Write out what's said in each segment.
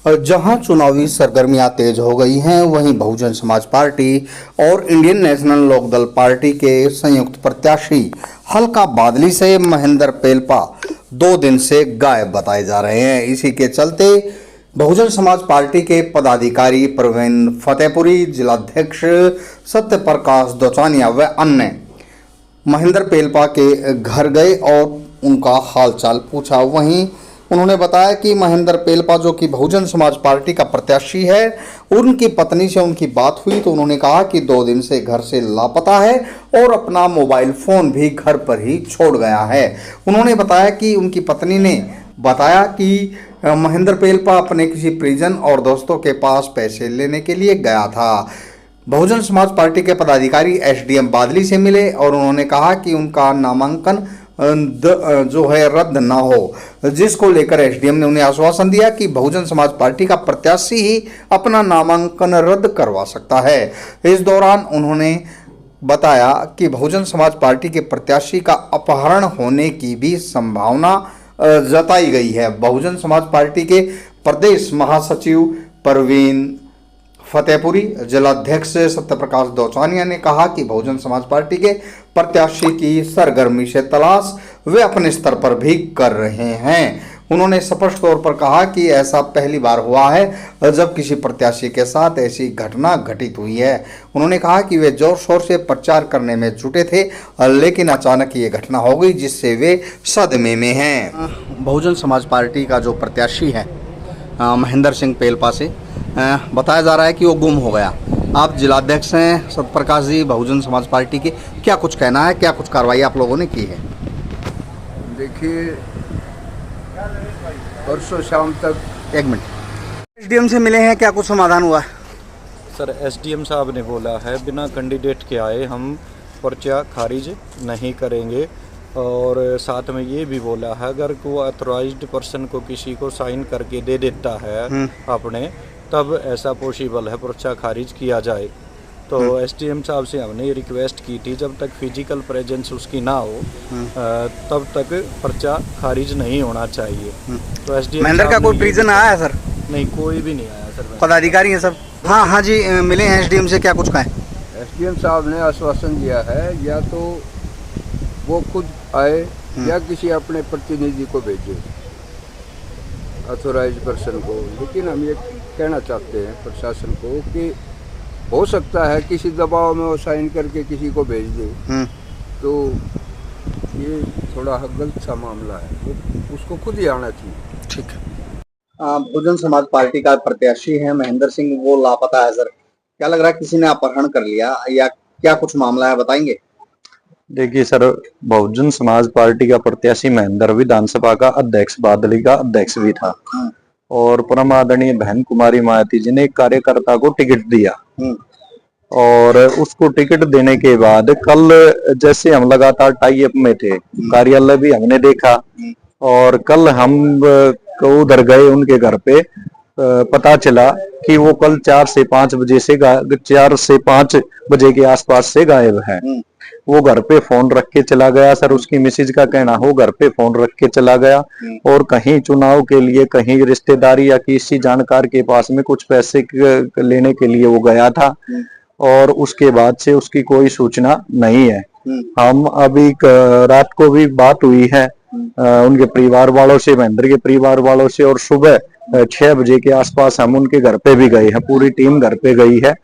जहां चुनावी सरगर्मियां तेज हो गई हैं, वहीं बहुजन समाज पार्टी और इंडियन नेशनल लोकदल पार्टी के संयुक्त प्रत्याशी हल्का बादली से महेंद्र पेलपा 2 दिन से गायब बताए जा रहे हैं। इसी के चलते बहुजन समाज पार्टी के पदाधिकारी प्रवीण फतेहपुरी, जिलाध्यक्ष सत्य प्रकाश दोचानिया व अन्य महेंद्र पेलपा के घर गए और उनका हालचाल पूछा। वहीं उन्होंने बताया कि महेंद्र पेलपा, जो कि बहुजन समाज पार्टी का प्रत्याशी है, उनकी पत्नी से उनकी बात हुई तो उन्होंने कहा कि 2 दिन से घर से लापता है और अपना मोबाइल फ़ोन भी घर पर ही छोड़ गया है। उन्होंने बताया कि उनकी पत्नी ने बताया कि महेंद्र पेलपा अपने किसी परिजन और दोस्तों के पास पैसे लेने के लिए गया था। बहुजन समाज पार्टी के पदाधिकारी एसडीएम बादली से मिले और उन्होंने कहा कि उनका नामांकन जो है रद्द ना हो, जिसको लेकर एसडीएम ने उन्हें आश्वासन दिया कि बहुजन समाज पार्टी का प्रत्याशी ही अपना नामांकन रद्द करवा सकता है। इस दौरान उन्होंने बताया कि बहुजन समाज पार्टी के प्रत्याशी का अपहरण होने की भी संभावना जताई गई है। बहुजन समाज पार्टी के प्रदेश महासचिव प्रवीण फतेहपुरी, जिलाध्यक्ष सत्यप्रकाश दोचानिया ने कहा कि बहुजन समाज पार्टी के प्रत्याशी की सरगर्मी से तलाश वे अपने स्तर पर भी कर रहे हैं। उन्होंने स्पष्ट तौर पर कहा कि ऐसा पहली बार हुआ है जब किसी प्रत्याशी के साथ ऐसी घटना घटित हुई है। उन्होंने कहा कि वे जोर शोर से प्रचार करने में जुटे थे, लेकिन अचानक ये घटना हो गई जिससे वे सदमे में हैं। बहुजन समाज पार्टी का जो प्रत्याशी है महेंद्र सिंह पेलपा से बताया जा रहा है कि वो गुम हो गया। आप जिलाध्यक्ष हैं सत्यप्रकाश जी बहुजन समाज पार्टी के, क्या कुछ कहना है, क्या कुछ कार्रवाई आप लोगों ने की है? देखिए, परसों शाम तक 1 मिनट एसडीएम से मिले हैं, क्या कुछ समाधान हुआ है? सर, एसडीएम साहब ने बोला है बिना कैंडिडेट के आए हम पर्चा खारिज नहीं करेंगे, और साथ में ये भी बोला है अगर कोई ऑथराइज्ड पर्सन को किसी को साइन करके दे देता है अपने, तब ऐसा पॉसिबल है पर्चा खारिज किया जाए। तो एसडीएम साहब से हमने ये रिक्वेस्ट की थी जब तक फिजिकल प्रेजेंस उसकी ना हो तब तक पर्चा खारिज नहीं होना चाहिए। तो एसडीएम महेंद्र का कोई प्रिजन आया है सर? नहीं, कोई भी नहीं आया सर। पदाधिकारी हैं सब? हाँ जी, मिले हैं एसडीएम से, क्या कुछ कहें? एसडीएम साहब ने आश्वासन दिया है या तो वो खुद आए या किसी अपने प्रतिनिधि को भेजे, ऑथोराइज्ड पर्सन को। लेकिन हम ये कहना चाहते हैं प्रशासन को कि हो सकता है किसी दबाव में वो साइन करके किसी को भेज दे, तो ये थोड़ा गलत सा मामला है, वो उसको खुद ही आना चाहिए। ठीक है। बहुजन समाज पार्टी का प्रत्याशी है महेंद्र सिंह, वो लापता है सर, क्या लग रहा है किसी ने अपहरण कर लिया या क्या कुछ मामला है, बताएंगे? देखिए सर, बहुजन समाज पार्टी का प्रत्याशी महेंद्र विधानसभा का अध्यक्ष बादली का अध्यक्ष भी था, और परम आदरणीय बहन कुमारी मायावती जी ने एक कार्यकर्ता को टिकट दिया, और उसको टिकट देने के बाद कल जैसे हम लगातार टाई अप में थे, कार्यालय भी हमने देखा, और कल हम उधर गए उनके घर पे, पता चला कि वो कल 4 से 5 बजे के आसपास से गायब है। वो घर पे फोन रख के चला गया सर, उसकी मिसेज का कहना हो घर पे फोन रख के चला गया, और कहीं चुनाव के लिए, कहीं रिश्तेदारी या किसी जानकार के पास में कुछ पैसे लेने के लिए वो गया था, और उसके बाद से उसकी कोई सूचना नहीं है। हम अभी रात को भी बात हुई है उनके परिवार वालों से, महेंद्र के परिवार वालों से, और सुबह 6 बजे के आसपास हम उनके घर पे भी गए हैं, पूरी टीम घर पे गई है।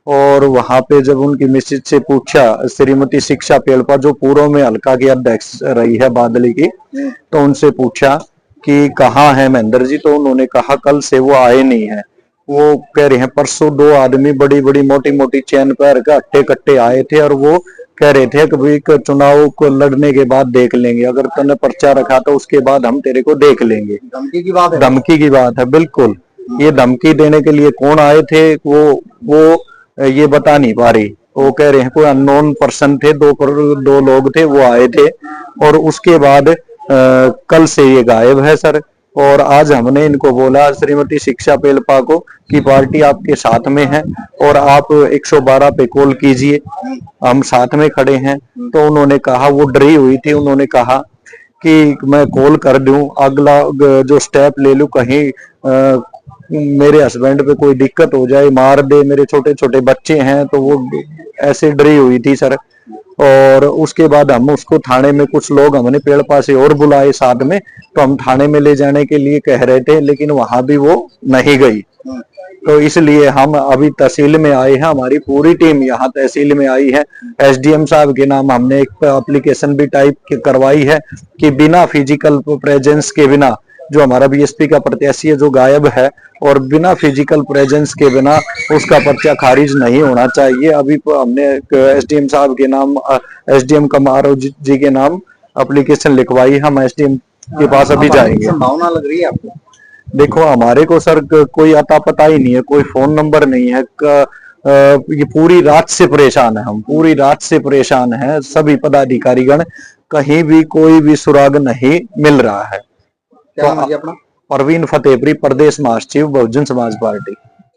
और वहां पे जब उनकी मिसेज से पूछा, श्रीमती शिक्षा पेलपा जो पूर्व में हल्का की अध्यक्ष रही है बादली की, तो उनसे पूछा कि कहाँ है महेंद्र जी, तो उन्होंने कहा कल से वो आए नहीं है। वो कह रहे हैं परसों 2 आदमी बड़ी बड़ी मोटी मोटी चैन पैर का अट्टे कट्टे आए थे, और वो कह रहे थे कि चुनाव को लड़ने के बाद देख लेंगे, अगर तूने पर्चा रखा तो उसके बाद हम तेरे को देख लेंगे। धमकी की बात है? धमकी की बात है, बिल्कुल। ये धमकी देने के लिए कौन आए थे वो ये बता नहीं पा रही। वो कह रहे हैं कोई अननोन पर्सन थे, 2 लोग थे, वो आए थे, और उसके बाद कल से ये गायब है सर। और आज हमने इनको बोला, श्रीमती शिक्षा पेलपा को, कि पार्टी आपके साथ में है और आप 112 पे कॉल कीजिए, हम साथ में खड़े हैं। तो उन्होंने कहा, वो डरी हुई थी, उन्होंने कहा कि मैं कॉल कर दूं, अगला जो स्टेप ले लूं, कहीं मेरे हस्बैंड पे कोई दिक्कत हो जाए, मार दे, मेरे छोटे छोटे बच्चे हैं, तो वो ऐसे डरी हुई थी सर। और उसके बाद हम उसको थाने में, कुछ लोग हमने पेड़पा से और बुलाए साथ में, तो हम थाने में ले जाने के लिए कह रहे थे, लेकिन वहां भी वो नहीं गई। तो इसलिए हम अभी तहसील में आए हैं, हमारी पूरी टीम यहाँ तहसील में आई है। एसडीएम साहब के नाम हमने एक एप्लीकेशन भी टाइप करवाई है कि बिना फिजिकल प्रेजेंस के, बिना, जो हमारा बीएसपी का प्रत्याशी है जो गायब है, और बिना फिजिकल प्रेजेंस के बिना उसका पर्चा खारिज नहीं होना चाहिए। अभी हमने एसडीएम साहब के नाम, एसडीएम कमारो जी के नाम एप्लीकेशन लिखवाई। हम एसडीएम के पास अभी जाएंगे। संभावना लग रही है आपको? देखो, हमारे को सर कोई अता पता ही नहीं है, कोई फोन नंबर नहीं है। ये पूरी रात से परेशान है, हम पूरी रात से परेशान हैं, सभी पदाधिकारीगण, कहीं भी कोई भी सुराग नहीं मिल रहा है। क्या नाम है अपना? परवीन फतेहपुरी, प्रदेश महासचिव बहुजन समाज पार्टी।